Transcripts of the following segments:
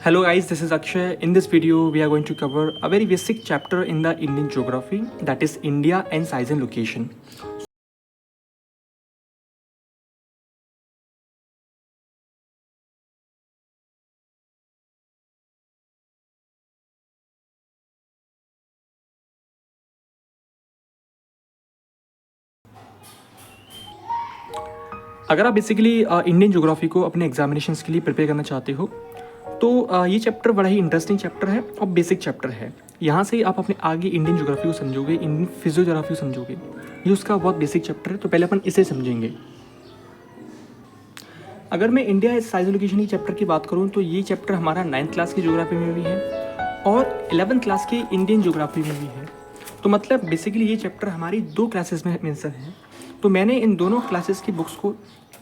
Hello guys, this is Akshay. In this video, we are going to cover a very basic chapter in the Indian geography, that is India and size and location. अगर आप basically Indian geography को अपने examinations के लिए prepare करना चाहते हो तो ये चैप्टर बड़ा ही इंटरेस्टिंग चैप्टर है और बेसिक चैप्टर है। यहाँ से आप अपने आगे इंडियन ज्योग्राफी को समझोगे, इंडियन फिजियोग्राफी को समझोगे। ये उसका बहुत बेसिक चैप्टर है, तो पहले अपन इसे समझेंगे। अगर मैं इंडिया साइज लोकेशन की चैप्टर की बात करूँ तो ये चैप्टर हमारा 9th क्लास की ज्योग्राफी में भी है और 11th क्लास की इंडियन ज्योग्राफी में भी है। तो मतलब बेसिकली ये चैप्टर हमारी 2 क्लासेस में मेंशन है। तो मैंने इन दोनों क्लासेस की बुक्स को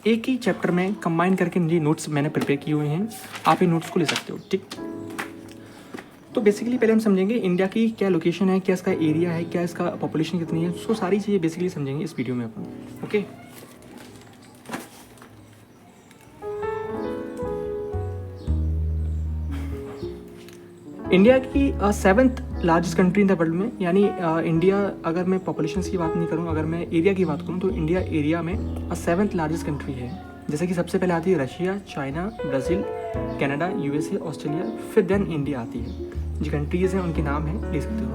एक ही चैप्टर में कंबाइन करके ये नोट्स मैंने प्रिपेयर किए हुए हैं। आप इन नोट्स को ले सकते हो, ठीक। तो बेसिकली पहले हम समझेंगे इंडिया की क्या लोकेशन है, क्या इसका एरिया है, क्या इसका पॉपुलेशन कितनी है। उसको सारी चीज़ें बेसिकली समझेंगे इस वीडियो में अपन, ओके। इंडिया की 7th largest country in the world में, यानी इंडिया, अगर मैं पॉपुलेशन की बात नहीं करूँ, अगर मैं एरिया की बात करूँ तो इंडिया एरिया में 7th लार्जेस्ट कंट्री है। जैसे कि सबसे पहले आती है Russia, China, Brazil, Canada, USA, Australia, फिर देन इंडिया आती है। जो कंट्रीज़ हैं उनके नाम हैं, ले सकते हो।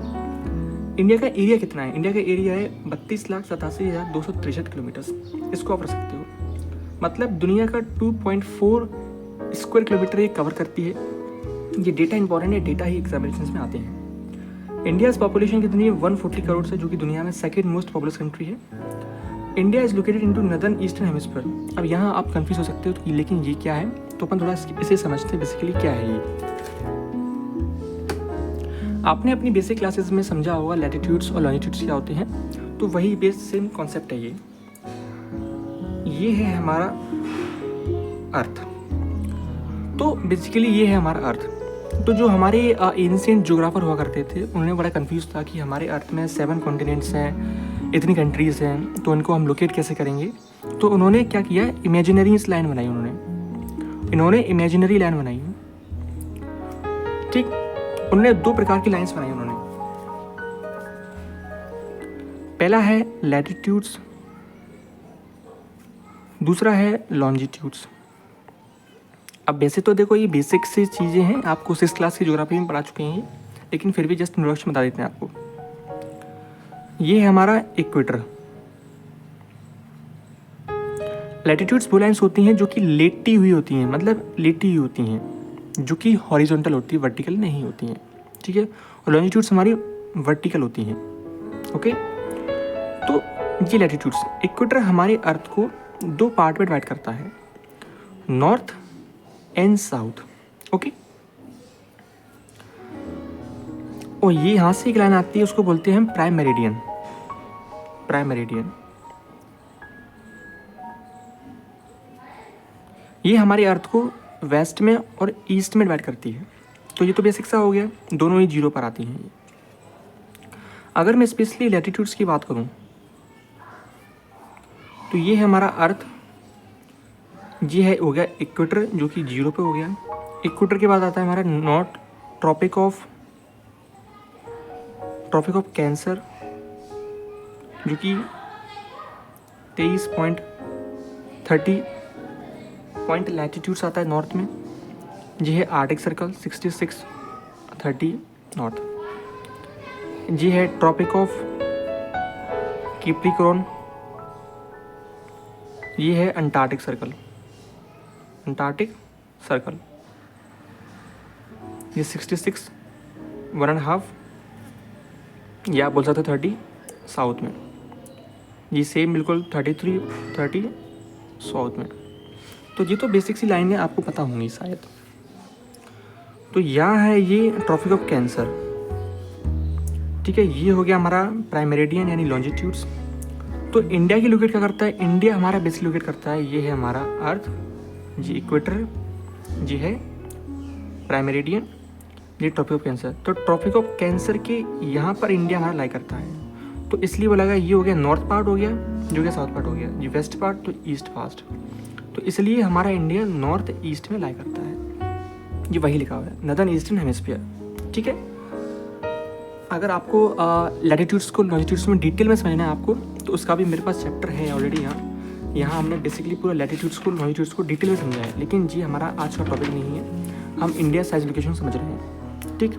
इंडिया का एरिया कितना है? इंडिया का एरिया है 32,87,263 किलोमीटर्स। इसको आप रख सकते हो। मतलब दुनिया का 2.4 स्क्वायर किलोमीटर ये कवर करती है। ये डेटा इंपॉर्टेंट है, डेटा ही एग्जामिनेशन में आते हैं। इंडिया पॉपुलेशन कितनी है? 140 करोड़ से, जो कि दुनिया में सेकेंड मोस्ट पॉपुलस कंट्री है। India is located into northern eastern hemisphere. अब यहाँ आप कंफ्यूज हो सकते हो कि लेकिन ये क्या है, तो अपन थोड़ा इसे समझते हैं बेसिकली क्या है ये। आपने अपनी बेसिक क्लासेस में समझा होगा लैटिट्यूड्स और लॉन्जिट्यूड्स क्या होते हैं, तो वही बेस सेम कॉन्सेप्ट है ये है हमारा अर्थ। तो बेसिकली ये है हमारा अर्थ। तो जो हमारे एंशिएंट ज्योग्राफर हुआ करते थे, उन्होंने बड़ा कंफ्यूज था कि हमारे अर्थ में 7 कॉन्टिनेंट्स हैं, इतनी कंट्रीज़ हैं, तो इनको हम लोकेट कैसे करेंगे। तो उन्होंने क्या किया, इमेजिनरी लाइन बनाई। इन्होंने इमेजिनरी लाइन बनाई, ठीक। उन्होंने 2 प्रकार की लाइंस बनाई उन्होंने। पहला है लैटिट्यूड्स, दूसरा है लॉन्जिट्यूड्स। अब वैसे तो देखो ये बेसिक सी चीज़ें हैं, आपको 6th क्लास की ज्योग्राफी में पढ़ा चुके हैं, लेकिन फिर भी जस्ट इंट्रोडक्शन बता देते हैं आपको। ये है हमारा इक्वेटर। लैटिट्यूड्स वो लाइन्स होती हैं जो कि लेटी हुई होती हैं, मतलब लेटी हुई होती हैं, जो कि हॉरिजॉन्टल होती है, वर्टिकल नहीं होती हैं, ठीक है। और लॉन्जिट्यूड्स हमारी वर्टिकल होती हैं, ओके। तो ये लैटिट्यूड्स, इक्वेटर हमारे अर्थ को 2 पार्ट में डिवाइड करता है, नॉर्थ एंड साउथ, ओके। और ये यहाँ से एक लाइन आती है, उसको बोलते हैं प्राइम मेरिडियन। प्राइम मेरिडियन ये हमारे अर्थ को वेस्ट में और ईस्ट में डिवाइड करती है। तो ये तो बेसिक सा हो गया, दोनों ही 0 पर आती हैं। अगर मैं स्पेशली लैटिट्यूड्स की बात करूँ तो ये है हमारा अर्थ, ये है हो गया इक्वेटर, जो कि 0 पे हो गया। इक्वेटर के बाद आता है हमारा नॉर्थ, ट्रॉपिक ऑफ कैंसर, जो कि 23.30 पॉइंट लैटिट्यूड्स आता है नॉर्थ में। ये है आर्टिक सर्कल 6630 नॉर्थ। ये है ट्रॉपिक ऑफ कैप्रिकॉर्न, ये है अंटार्कटिक सर्कल। ये 66 1.5, या आप बोल सकते 30 साउथ में। ये सेम बिल्कुल 30 साउथ में। तो ये तो बेसिक सी लाइन है, आपको पता होंगी शायद। तो यहाँ है ये ट्रॉपिक ऑफ कैंसर, ठीक है। ये हो गया हमारा प्राइम मेरिडियन यानी लॉन्जिट्यूड्स। तो इंडिया की लोकेट क्या करता है? इंडिया हमारा बेसिक लोकेट करता है, ये है हमारा अर्थ, ये इक्वेटर, ये है प्राइम मेरिडियन, ये ट्रॉपिक ऑफ कैंसर। तो ट्रॉपिक ऑफ कैंसर के यहाँ पर इंडिया हमारा लाई करता है, तो इसलिए बोला गया ये हो गया नॉर्थ पार्ट हो गया, जो कि साउथ पार्ट हो गया, ये वेस्ट पार्ट, तो ईस्ट पार्ट। तो इसलिए हमारा इंडिया नॉर्थ ईस्ट में लाई करता है, ये वही लिखा हुआ है, नदर्न ईस्टर्न हेमिस्फीयर। ठीक है, अगर आपको लैटिट्यूड्स को लॉन्जिट्यूड्स में डिटेल में समझना है आपको, तो उसका भी मेरे पास चैप्टर है ऑलरेडी। यहाँ हमने बेसिकली पूरा लैटिट्यूड्स को लॉन्जिट्यूड्स को डिटेल में समझा है, लेकिन जी हमारा आज का टॉपिक नहीं है, हम इंडिया साइज लोकेशन समझ रहे हैं। ठीक,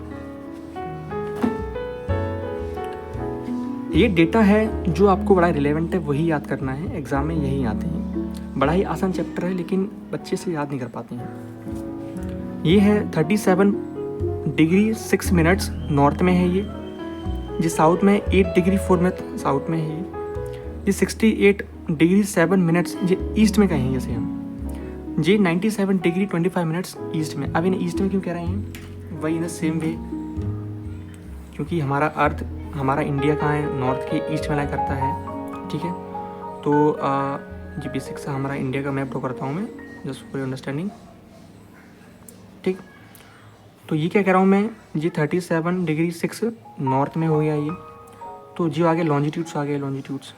ये डेटा है जो आपको बड़ा रिलेवेंट है, वही याद करना है, एग्जाम में यही आते हैं। बड़ा ही आसान चैप्टर है, लेकिन बच्चे से याद नहीं कर पाते हैं। ये है 37 डिग्री 6 मिनट्स नॉर्थ में है ये साउथ में 8 डिग्री 4 मिनट साउथ में है ये 68 डिग्री 7 मिनट्स ये ईस्ट में कहें जैसे हम, ये 97 डिग्री 25 मिनट्स ईस्ट में। अब इन्हें ईस्ट में क्यों कह रहे हैं, वही इन द सेम वे, क्योंकि हमारा अर्थ, हमारा इंडिया कहाँ है, नॉर्थ के ईस्ट में लाई करता है। ठीक है, तो ये बेसिक सा हमारा इंडिया का मैप ड्रॉ करता हूँ मैं, जस्ट फॉर अंडरस्टैंडिंग। ठीक, तो ये क्या कह रहा हूँ मैं, ये 37 डिग्री 6 नॉर्थ में हो गया ये। तो जो आगे लॉन्जिट्यूड्स आ गए, लॉन्जिट्यूड्स,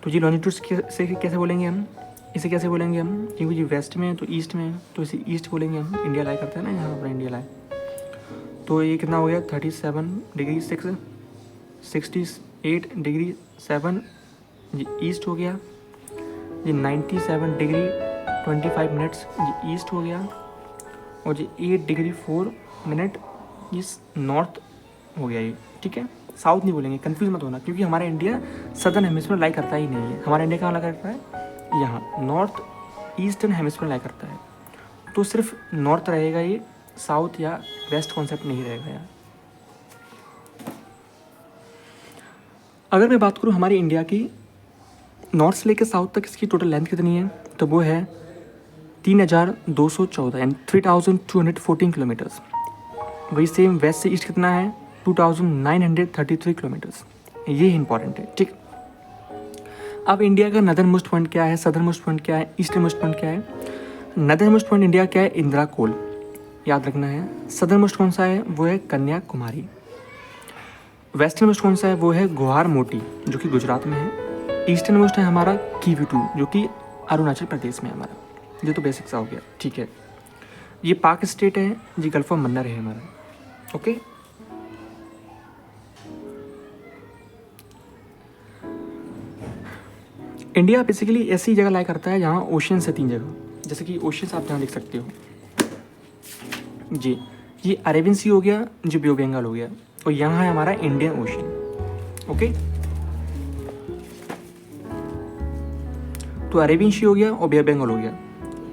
तो ये लॉन्जिट्यूड्स से कैसे बोलेंगे हम, इसे कैसे बोलेंगे हम, क्योंकि ये वेस्ट में है तो ईस्ट में है, तो इसे ईस्ट बोलेंगे हम, इंडिया लाई करता है ना यहाँ अपना इंडिया लाई। तो ये कितना हो गया 37 डिग्री 6 68 डिग्री 7 ये ईस्ट हो गया, ये 97 डिग्री 25 मिनट्स ये ईस्ट हो गया, और ये 8 डिग्री 4 मिनट ये नॉर्थ हो गया ये। ठीक है, साउथ नहीं बोलेंगे, कंफ्यूज मत होना, क्योंकि हमारा इंडिया सदर्न हेमिस्फीयर लाई करता ही नहीं है। हमारा इंडिया कहाँ लाई करता है, यहाँ नॉर्थ ईस्टर्न हेमिस्फीयर लाई करता है, तो सिर्फ नॉर्थ रहेगा ये, साउथ या वेस्ट कॉन्सेप्ट नहीं रहेगा यार। अगर मैं बात करूँ हमारी इंडिया की नॉर्थ से लेकर साउथ तक, इसकी टोटल लेंथ कितनी है, तो वो है 3214 यानी 3214 किलोमीटर्स। वही सेम वेस्ट से ईस्ट कितना है 2933 किलोमीटर्स। ये इंपॉर्टेंट है। ठीक, अब इंडिया का नदर्न मोस्ट पॉइंट क्या है, सदर्न मोस्ट पॉइंट क्या है, ईस्टर्न मोस्ट पॉइंट क्या है। नदर्न मोस्ट पॉइंट इंडिया क्या है, इंदिरा कोल, याद रखना है। सदर्न मोस्ट कौन सा है, वो है कन्याकुमारी। वेस्टर्न मोस्ट कौन सा है, वो है गुवाहार मोटी, जो कि गुजरात में है। ईस्टर्न मोस्ट है हमारा कीवीटू, जो कि अरुणाचल प्रदेश में है हमारा। ये तो बेसिक सा हो गया। ठीक है, ये पाक स्टेट है, ये गल्फ ऑफ मन्नार है हमारा। ओके, इंडिया बेसिकली ऐसी जगह लाई करता है जहाँ ओशियन से 3 जगह, जैसे कि ओशियंस आप जहाँ देख सकते हो जी, ये अरेबियन सी हो गया, जो बे ऑफ बंगाल हो गया, और यहाँ है हमारा इंडियन ओशियन। ओके, तो अरेबियन सी हो गया और बे ऑफ बंगाल हो गया।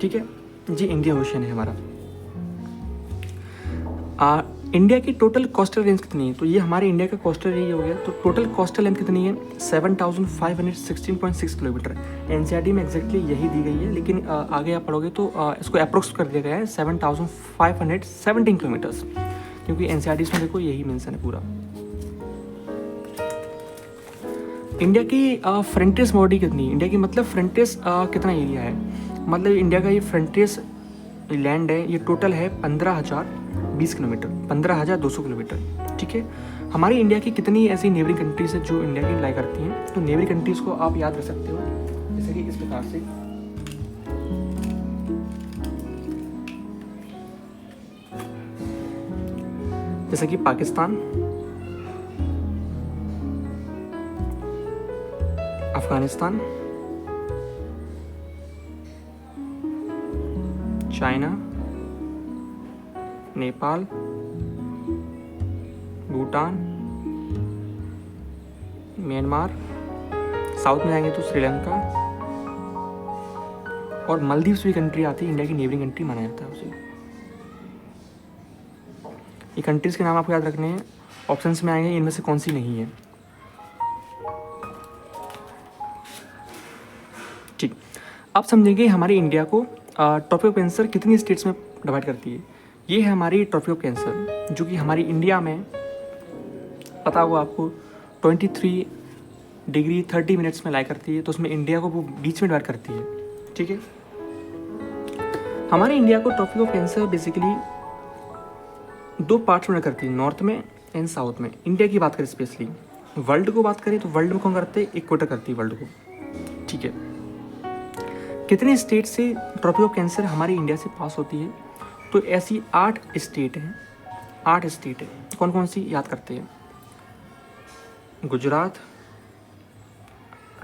ठीक है जी, इंडियन ओशियन है हमारा। इंडिया की टोटल कोस्टल रेंज कितनी है, तो ये हमारे इंडिया का कोस्टल एरिया हो गया। तो टोटल कोस्टल लेंथ कितनी है 7516.6 किलोमीटर। एनसीईआरटी में एग्जैक्टली यही दी गई है, लेकिन आगे आप पढ़ोगे तो इसको अप्रोक्स कर दिया गया है 7517 किलोमीटर्स, क्योंकि एनसीईआरटी में देखो यही मेंशन है पूरा। इंडिया की फ्रंटियर्स बॉडी कितनी है, इंडिया की मतलब फ्रंटियर्स कितना एरिया है, मतलब इंडिया का ये फ्रंटियर्स लैंड है, ये टोटल है 15,020 किलोमीटर, 15,200 किलोमीटर। ठीक है, हमारी इंडिया की कितनी ऐसी नेबरिंग कंट्रीज है जो इंडिया की लाई करती हैं, तो नेबरिंग कंट्रीज को आप याद रख सकते हो जैसे कि इस प्रकार से। जैसे कि Pakistan, Afghanistan, China, Nepal, Bhutan, Myanmar, south में जाएंगे तो श्रीलंका, और मालदीव्स भी कंट्री आती है, इंडिया की नेबरिंग कंट्री माना जाता है उसे। ये कंट्रीज के नाम आपको याद रखने हैं, ऑप्शंस में आएंगे, इनमें से कौन सी नहीं है। ठीक, अब समझेंगे हमारी इंडिया को टॉपिक ऑफ कैंसर कितनी स्टेट्स में डिवाइड करती है। ये है हमारी टॉपिक ऑफ कैंसर, जो कि हमारी इंडिया में पता होगा आपको 23 डिग्री 30 मिनट्स में लाई करती है, तो उसमें इंडिया को वो बीच में डिवाइड करती है। ठीक है, हमारे इंडिया को topic of cancer basically 2 parts में करती है, नॉर्थ में एंड साउथ में। इंडिया की बात करें स्पेशली, वर्ल्ड को बात करें तो वर्ल्ड में कौन करते हैं, इक्वेटर करती है वर्ल्ड को। ठीक है, कितने स्टेट से टॉपिक ऑफ कैंसर हमारी इंडिया से पास होती है, तो ऐसी 8 स्टेट हैं, 8 स्टेट है। कौन कौन सी याद करते हैं? Gujarat,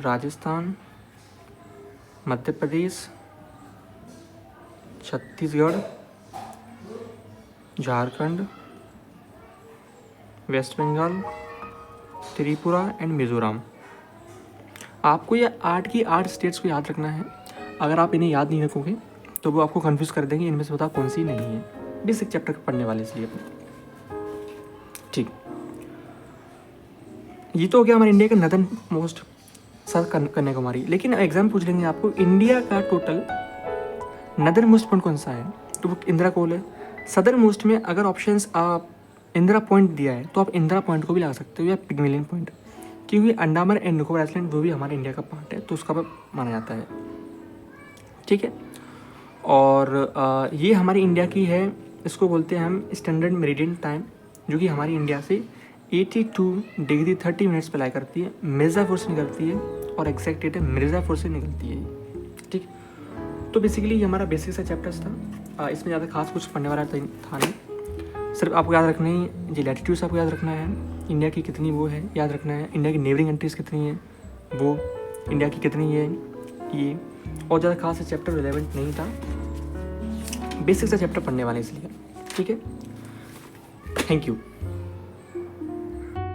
Rajasthan, Madhya Pradesh, Chhattisgarh, Jharkhand, waste Bengal, Tripura and Mizoram. आपको ये 8 की 8 स्टेट्स को याद रखना है। अगर आप इन्हें याद नहीं रखोगे तो वो आपको कंफ्यूज कर देंगे, इनमें से बता कौन सी नहीं है। बेसिक चैप्टर पढ़ने वाले इसलिए ठीक। ये तो हो गया हमारे इंडिया का नदर्न मोस्ट सर कन्याकुमारी। लेकिन एग्जाम पूछ लेंगे आपको इंडिया का टोटल नदर्न मोस्ट पॉइंट कौन सा है, तो वो इंदिरा कोल है। सदर्न मोस्ट में अगर ऑप्शंस आप इंदिरा पॉइंट दिया है तो आप इंदिरा पॉइंट को भी लगा सकते हो या पिग्मेलियन पॉइंट, क्योंकि अंडमान एंड निकोबार आइलैंड वो भी हमारे इंडिया का पार्ट है, तो उसका भी माना जाता है। ठीक है। और ये हमारी इंडिया की है, इसको बोलते हैं हम स्टैंडर्ड मेरिडियन टाइम, जो कि हमारी इंडिया से 82 डिग्री 30 मिनट्स पे लाई करती है, मिर्ज़ापुर से निकलती है, और एग्जैक्ट डेट है मिर्ज़ापुर से निकलती है। ठीक। तो बेसिकली ये हमारा बेसिक सा चैप्टर्स था। इसमें ज़्यादा खास कुछ पढ़ने वाला था नहीं, सिर्फ आपको याद रखना है ये लैटिट्यूड्स आपको याद रखना है, इंडिया की कितनी वो है याद रखना है, इंडिया की नेबरिंग कंट्रीज़ कितनी है वो, इंडिया की कितनी है ये, और ज़्यादा खास से चैप्टर रिलेवेंट नहीं था, बेसिक सा चैप्टर पढ़ने वाले इसलिए। ठीक है, थैंक यू।